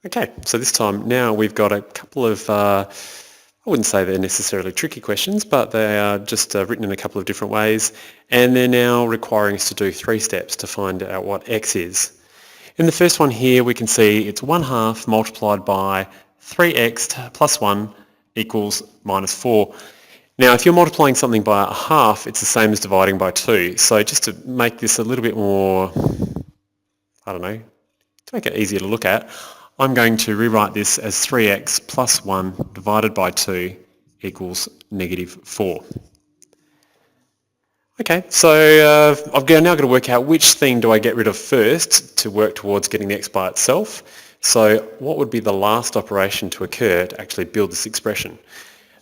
Okay, so this time now we've got a couple of, I wouldn't say they're necessarily tricky questions, but they are just written in a couple of different ways, and they're now requiring us to do 3 steps to find out what x is. In the first one here we can see it's 1/2 multiplied by 3x plus 1 equals minus 4. Now if you're multiplying something by a half, it's the same as dividing by 2. So just to make this a little bit more, I don't know, to make it easier to look at, I'm going to rewrite this as 3x plus 1 divided by 2 equals -4. Okay, so I've now got to work out which thing do I get rid of first to work towards getting the x by itself. So what would be the last operation to occur to actually build this expression?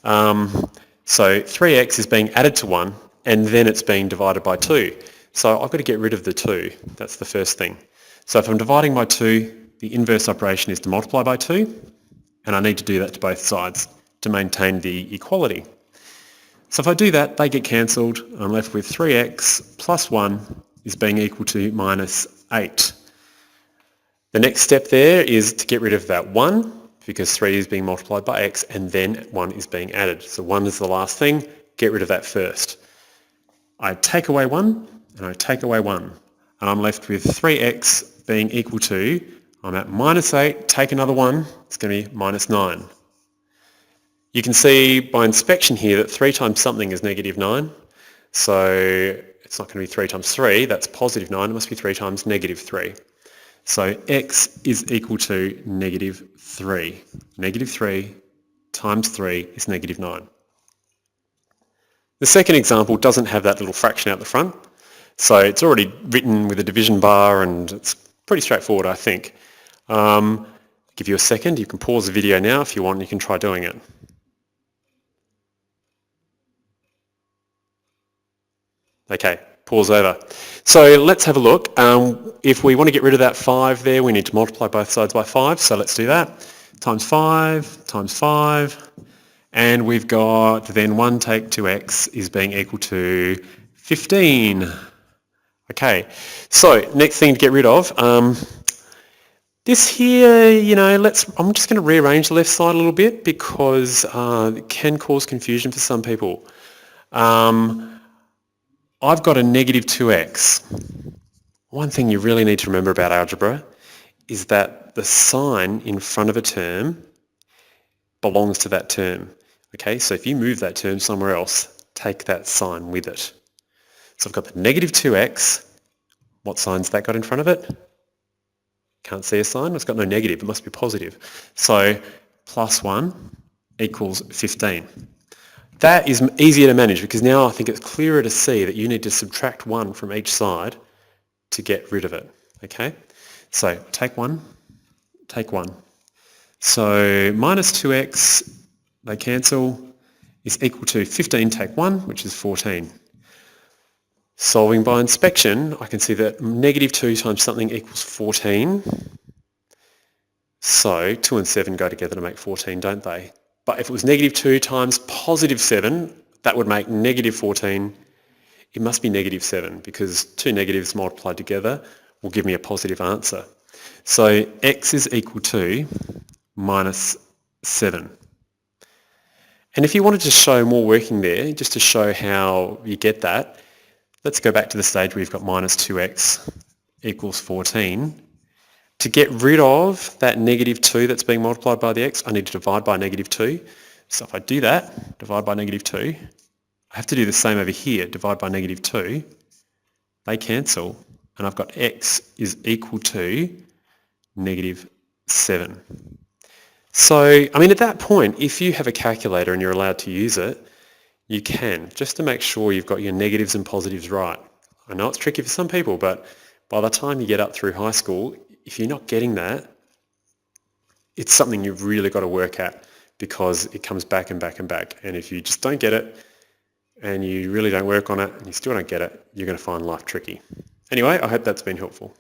So 3x is being added to 1 and then it's being divided by 2. So I've got to get rid of the 2. That's the first thing. So if I'm dividing by 2, the inverse operation is to multiply by 2, and I need to do that to both sides to maintain the equality. So if I do that, they get cancelled. I'm left with 3x plus 1 is being equal to -8. The next step there is to get rid of that 1, because 3 is being multiplied by x, and then 1 is being added. So 1 is the last thing. Get rid of that first. I take away 1, and I take away 1. And I'm left with 3x being equal to, I'm at -8, take another 1, it's going to be -9. You can see by inspection here that 3 times something is -9. So it's not going to be 3 times 3, that's +9, it must be 3 times -3. So x is equal to -3. -3 times 3 is -9. The second example doesn't have that little fraction out the front, so it's already written with a division bar and it's pretty straightforward, I think. Give you a second, you can pause the video now if you want, and you can try doing it. Okay, pause over. So let's have a look. If we want to get rid of that 5 there, we need to multiply both sides by 5, so let's do that. Times 5 times 5, and we've got then 1 take 2x is being equal to 15. Okay, so next thing to get rid of, this here, I'm just going to rearrange the left side a little bit because it can cause confusion for some people. I've got a -2x. One thing you really need to remember about algebra is that the sign in front of a term belongs to that term. Okay, so if you move that term somewhere else, take that sign with it. So I've got the -2x. What sign's that got in front of it? Can't see a sign. It's got no negative. It must be positive. So +1 equals 15. That is easier to manage because now I think it's clearer to see that you need to subtract 1 from each side to get rid of it. Okay? So take 1, take 1. So -2x, they cancel, is equal to 15 take 1, which is 14. Solving by inspection, I can see that -2 times something equals 14. So 2 and 7 go together to make 14, don't they? But if it was -2 times +7, that would make -14. It must be -7 because 2 negatives multiplied together will give me a positive answer. So x is equal to -7. And if you wanted to show more working there, just to show how you get that, let's go back to the stage where you've got -2x equals 14. To get rid of that -2 that's being multiplied by the x, I need to divide by -2. So if I do that, divide by -2, I have to do the same over here, divide by -2. They cancel, and I've got x is equal to -7. So, at that point, if you have a calculator and you're allowed to use it, you can, just to make sure you've got your negatives and positives right. I know it's tricky for some people, but by the time you get up through high school, if you're not getting that, it's something you've really got to work at because it comes back and back and back. And if you just don't get it and you really don't work on it and you still don't get it, you're going to find life tricky. Anyway, I hope that's been helpful.